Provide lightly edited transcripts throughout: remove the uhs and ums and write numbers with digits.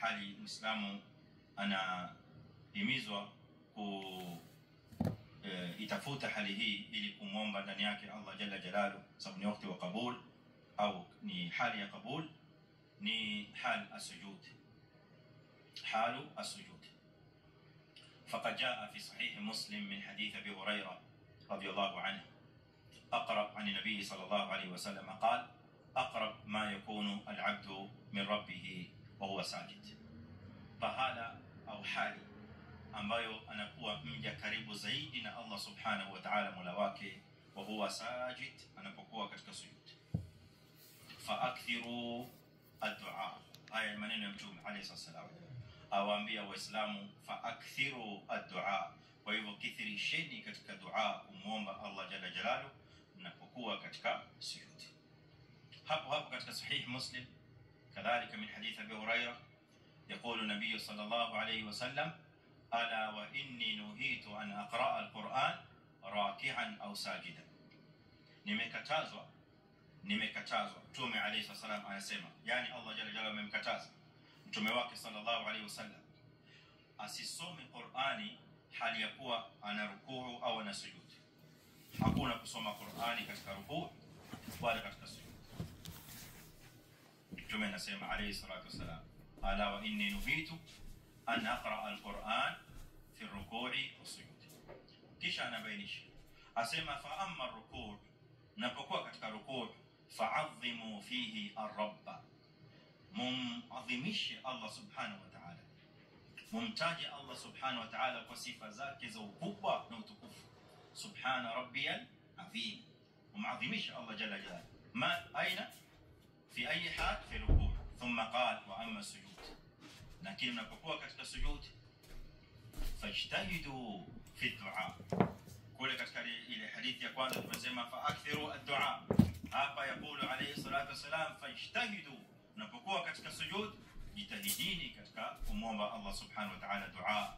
hali Muislamu anahimizwa itafuta hali hii ili kumwomba ndani yake Allah jalla jalalu, sababu ni wakati wa kabul au ni hali ya kabul, ni hal as-sujud, حال السجود. فقد جاء في صحيح مسلم من حديث أبي هريرة رضي الله عنه أقرب عن النبي صلى الله عليه وسلم قال: أقرب ما يكون العبد من ربه وهو ساجد. فهذا أو حالي ambayo anakuwa mja karibu zaidi na Allah subhanahu wa ta'ala mola wake, wa huwa sajid, anapokuwa katika sujud. Fa akthiru ad-du'a, haya maneno ya Mtume alayhi salam awaambia waislamu fa akthiru ad-du'a. Kwa hivyo kithirisheni katika dua kumwomba Allah jalla jalalu mnapokuwa katika sujud. hapo katika sahih Muslim kadhalika min hadith Abi Hurairah يقول النبي صلى الله عليه وسلم: ألا وإني نهيت أن أقرأ القرآن راكعا أو ساجدا. nimekatazwa Mtume alayhi wasallam anasema, yani Allah jalla jalaluhu amemkataza mtume wake sallallahu alayhi wasallam asisome Qur'ani hali ya kuwa ana rukuu au ana sujud. Hakuna kusoma Qur'ani katika rukuu wala katika sujud. Mtume anasema alayhi salatu wasallam: ala wa inni nuhitu an aqra al-Qur'an fi ar-ruku'i was-sujud. Kisha anabainisha asema fa amma ar-ruku', napokuwa katika rukuu, fa'azzimu fihi ar-rabb, muadhimishe Allah subhanahu wa ta'ala, mumtaje Allah subhanahu wa ta'ala kwa sifa zake za ukubwa na utukufu. Subhana rabbiyal azim, muadhimishe Allah jalla jalaluhu. ma aina fi ayi hal fi rukuu. Thumma qala wa amma sujud, lakini mnapokuwa katika sujud fajtahidu fi du'a. kule katika ile hadithi ya kwanza tunasema fa akthiru ad-du'a, hapa yaqulu alayhi salatu wasalam fajtahidu, mnapokuwa katika sujud jitahidini katika kumwomba Allah subhanahu wa ta'ala dua.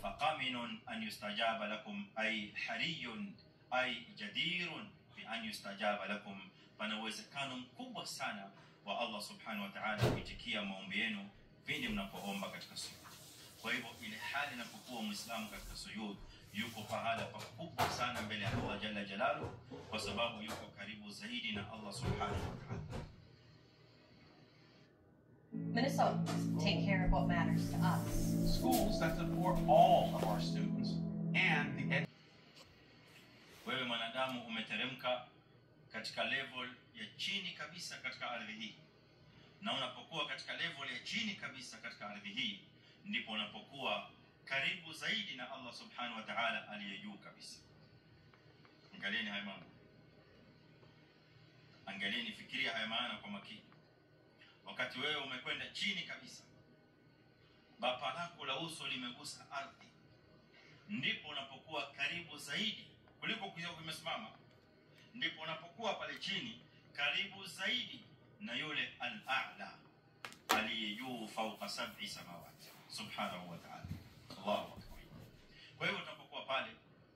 faqaminun an yustajaba lakum, ay hariyun ay jadirun bi an yustajaba lakum, pana uwezekano mkubwa sana wa Allah subhanahu wa ta'ala kuitikia maombi yenu pindi mnapoomba katika sujud. Kwa hivyo ile hali inapokuwa muislamu katika sujud yuko pahala pakubwa sana mbele ya Allah jalla jalaluhu, kwa sababu yuko karibu zaidi na Allah subhanahu wa ta'ala. Minnesotans take care of what matters to us. Schools that support all of our students and the wewe mwanadamu umeteremka katika level ya chini kabisa katika ardhi hii, na unapokuwa katika level ya chini kabisa katika ardhi hii ndipo unapokuwa karibu zaidi na Allah subhanahu wa ta'ala aliye juu kabisa. Angalieni haya mambo, angalieni, fikiria haya maana kwa makini. Wakati wewe umekwenda chini kabisa, bapa lako la uso limegusa ardhi, ndipo unapokuwa karibu zaidi kuliko kuwa umesimama. Ndipo unapokuwa pale chini karibu zaidi na yule al-a'la aliye juu fauka sab'i samawati subhanahu wa ta'ala. Allahu akbar. Kwa hiyo tunapokuwa pale,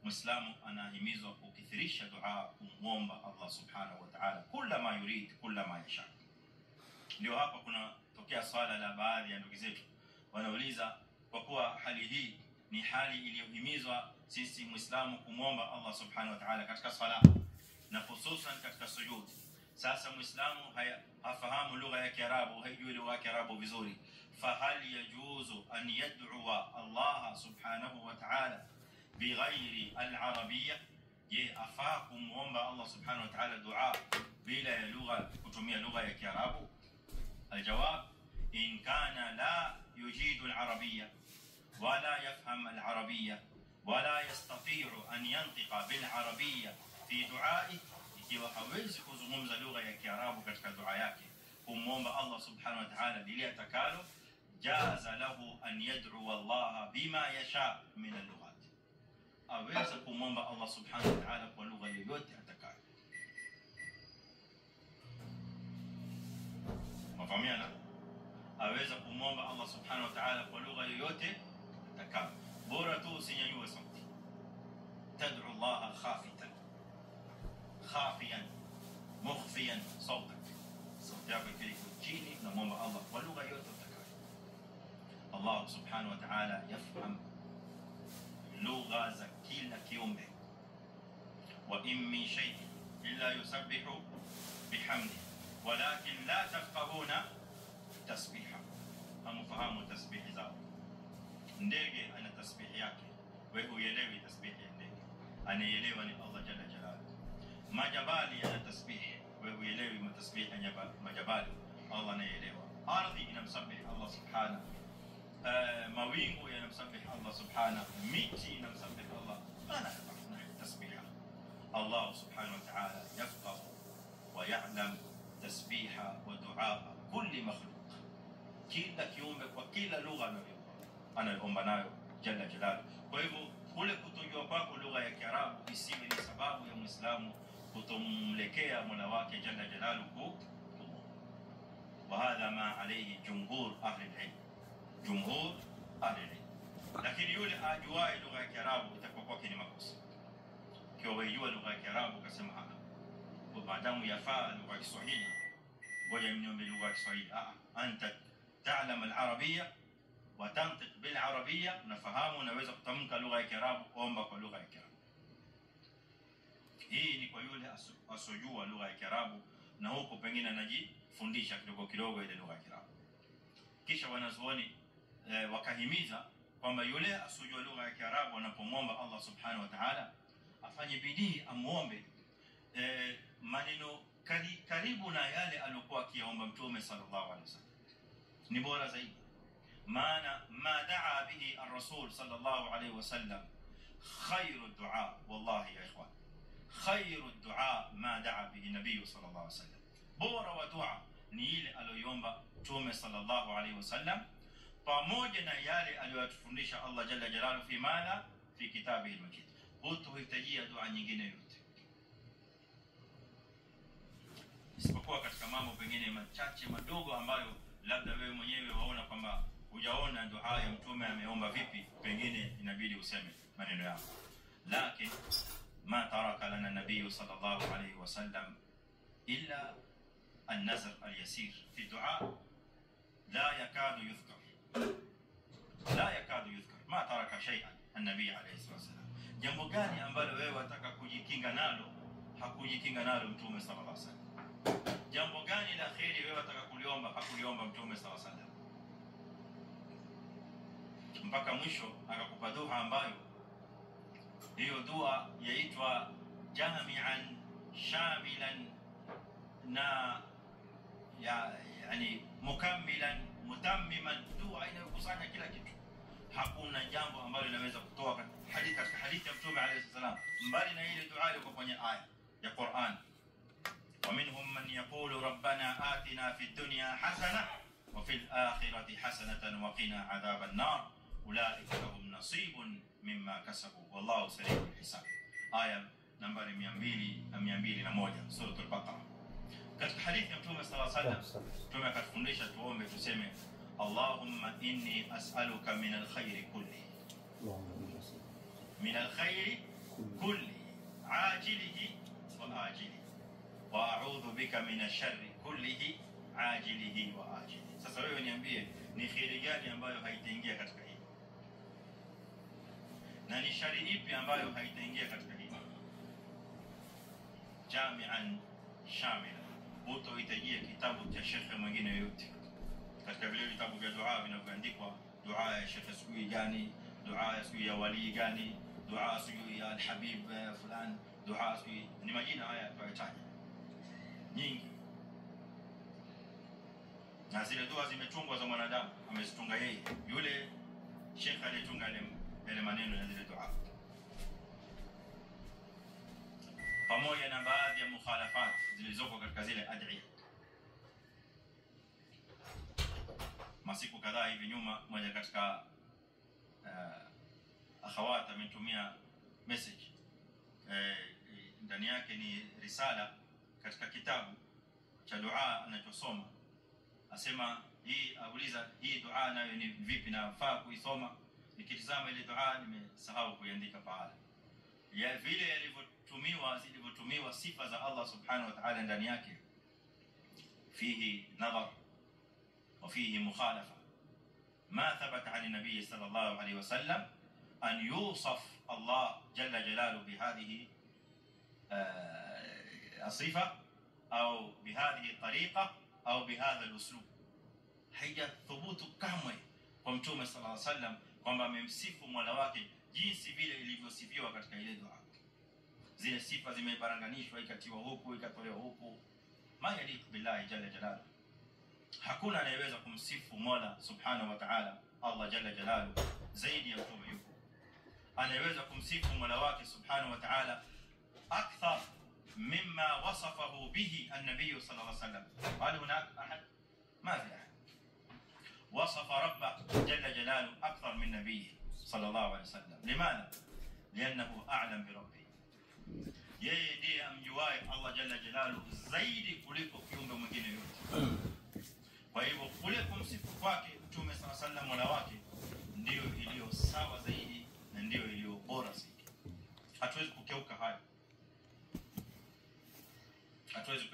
muislamu anahimizwa kukithirisha dua, kumwomba Allah subhanahu wa ta'ala kila ma yurid, kila ma yasha. Ndio hapa kuna tokea swala la baadhi ya ndugu zetu wanauliza, kwa kuwa hali hii ni hali iliyohimizwa sisi muislamu kumwomba Allah subhanahu wa ta'ala katika swala na hususan katika sujud. Sasa muislamu hafahamu lugha ya Kiarabu, haijui lugha ya Kiarabu vizuri, fahal yajuzu an yad'u Allah subhanahu wa ta'ala bighairi al-arabiyya? Je, afaa kumwomba Allah subhanahu wa ta'ala dua bila ya lugha, kutumia lugha ya Kiarabu? الجواب: إن كان لا يجيد العربية ولا يفهم العربية ولا يستطيع أن ينطق بالعربية في دعائه، ikiwa hawezi kuzungumza lugha ya Kiarabu katika dua yake kumwomba Allah subhanahu wa ta'ala lile atakalo, jaza lahu an yad'u Allah bima yasha min al-lughat, aweza kumwomba Allah subhanahu wa ta'ala kwa lugha yoyote atakayo. Mafahamiana? Aweza kumwomba Allah subhanahu wa ta'ala kwa lugha yoyote atakayo, bora tu usinyanyue sauti. Tad'u Allah khafiyan mukhfiyan sautak, sauti yako iko chini, na muomba Allah kwa lugha yoyote Allah subhanahu wa ta'ala yafham lugha za kila kiumbe. Wa in min shay'in illa yusabbihu bihamdi walakin la tafqahuna tasbiha. Hamfahamu tasbihi zao. Ndege ana tasbihi yake, wewe huelewi tasbihi ya ndege. Anaelewa ni Allah jalla jalaluhu. Majabali yana tasbihi, wewe huelewi tasbihi ya majabali. Allah anaelewa. Ardhi inamsabihi Allah subhanahu. Mawingu yanamsabihi Allah subhanahu. Miti inamsabihi Allah. Ana tasbiha. Allah subhanahu wa ta'ala yafqahu wa ya'lam tasbiha wa du'a kulli makhluq. Kila kiumbe kwa kila lugha anayoomba nayo jalla jalaluhu. Kwa hivyo kule kutojua kwako lugha ya Kiarabu isiwe ni sababu ya Muislamu kutomlekea Mola wake jalla jalaluhu. وهذا ما عليه جمهور أهل العلم. جمهور أهل العلم. لكن يقول أجواء لغة العرب itakuwa ni makosa. Kwa wajua lugha ya Kiarabu kasema maadamu yafaa lugha ya Kiswahili, ngoja mniombe lugha ya Kiswahili. Anta ta'lam al-arabiyya wa tantiq bil-arabiyya, unafahamu unaweza kutamka lugha ya Kiarabu, omba kwa lugha ya Kiarabu. Hii ni kwa yule asojua lugha ya Kiarabu na huko pengine anajifundisha kidogo kidogo ile lugha ya Kiarabu. Kisha wanazuoni wakahimiza kwamba yule asojua lugha ya Kiarabu anapomwomba Allah subhanahu wa ta'ala afanye bidii amuombe maneno karibu na yale aliyokuwa akiomba Mtume sallallahu alaihi wasallam. Ni bora zaidi. Maana ma daa bihi ar-rasul sallallahu alaihi wasallam khairu du'a, wallahi ya ikhwan, khairu du'a ma daa bihi nabii sallallahu alaihi wasallam. Bora wa dua ni ile aliyoomba Mtume sallallahu alaihi wasallam, pamoja na yale aliyotufundisha Allah jalla jalaluhu fi madha fi kitabihi al-majid. Hutohitajia dua nyingine yote isipokuwa katika mambo pengine machache madogo ambayo labda wewe mwenyewe waona kwamba hujaona dua ya Mtume ameomba vipi, pengine inabidi useme maneno yako. Lakini ma taraka lana nabii sallallahu alayhi wasallam illa an-nazr al-yasir fi du'a la yakadu yuzkar, la yakadu yuzkar. Ma taraka shay'an an-nabii alayhi wasallam. Jambo gani ambalo wewe wataka kujikinga nalo hakujikinga nalo Mtume sallallahu alayhi wasallam? Jambo gani la khairi wewe wataka kuliomba hakuliomba Mtume sallallahu alayhi wasallam? Mpaka mwisho akakupa dua ambayo hiyo dua yaitwa jami'an shamilan na yani mukammilan mutammiman, dua inayokusanya kila kitu. Hakuna jambo ambalo linaweza kutoa katika hadithi ya Mtume alayhi wasallam mbali na ile dua iliyo kwenye aya ya Qur'an. ومنهم من يقول ربنا آتنا في الدنيا حسنة وفي الآخرة حسنة وقنا عذاب النار أولئك لهم نصيب مما كسبوا والله سريع الحساب. آية نمبر 201 سورة البقرة. katika hadithi ya Mtume sallallahu alayhi wasallam Mtume akatufundisha tuombe tuseme Allahumma inni as'aluka min alkhairi kulli, min alkhairi kulli ajilihi wa ajilihi wa a'udhu bika min ash-sharri kullihi ajilihi wa ajilihi. Sasa wewe niambie ni khairi gani ambayo haitaingia katika hili na ni shari ipi ambayo haitaingia katika hili? Jami'an shamila. Hutohitajia kitabu cha shekhe mwingine yote katika vile vitabu vya dua vinavyoandikwa, dua ya shekhe sijui gani, dua ya sijui ya wali gani, dua sijui ya al-habib fulani, dua sijui, ni majina haya tunayataja nyingi, na zile dua zimetungwa za mwanadamu, amezitunga yeye yule shekhe aliyetunga yale maneno ya zile dua, pamoja na baadhi ya mukhalafat zilizoko katika zile adhiya. Masiku kadhaa hivi nyuma moja katika akhawat amenitumia message, ndani yake ni risala katika kitabu cha dua anachosoma. Asema hii, auliza hii dua nayo ni vipi na nafaa kuisoma. Nikitazama ile dua nimesahau kuiandika pahala ya vile zilivyotumiwa sifa za Allah subhanahu wa ta'ala ndani yake. Fihi nadhar wa fihi mukhalafa, ما ثبت عن النبي صلى الله عليه وسلم أن يوصف الله جل جلاله بهذه الصفة أو بهذه الطريقة أو بهذا الأسلوب. haijathubutu kamwe kwa Mtume sallallahu alaihi wasallam kwamba amemsifu Mola wake jinsi vile ilivyosifiwa katika ile dua. Zile sifa zimebaranganishwa, ikatiwa huku ikatolewa huku, ma yaliku billahi jalla jalaluhu. Hakuna anayeweza kumsifu Mola subhanahu wa ta'ala, Allah jalla jalaluhu, zaidi ya Mtume yuko. Anayeweza kumsifu Mola wake subhanahu wa ta'ala akthar mimma wasafahu bihi an-nabiy sallallahu alaihi wasallam. Hal hunak ahad? Ma fi ahad وصف ربه جل جلاله أكثر من نبيه صلى الله عليه وسلم. لماذا؟ لأنه أعلم بربه. yeye ndiye amjuaye Allah jalla jalaluhu zaidi kuliko kiumbe mwingine yote. Kwa hivyo kule kumsifu kwake Mtume sallallahu alaihi wasallam Mola wake ndio iliyo sawa zaidi na ndio iliyo bora zaidi. Hatuwezi kukeuka hayo, hatuwezi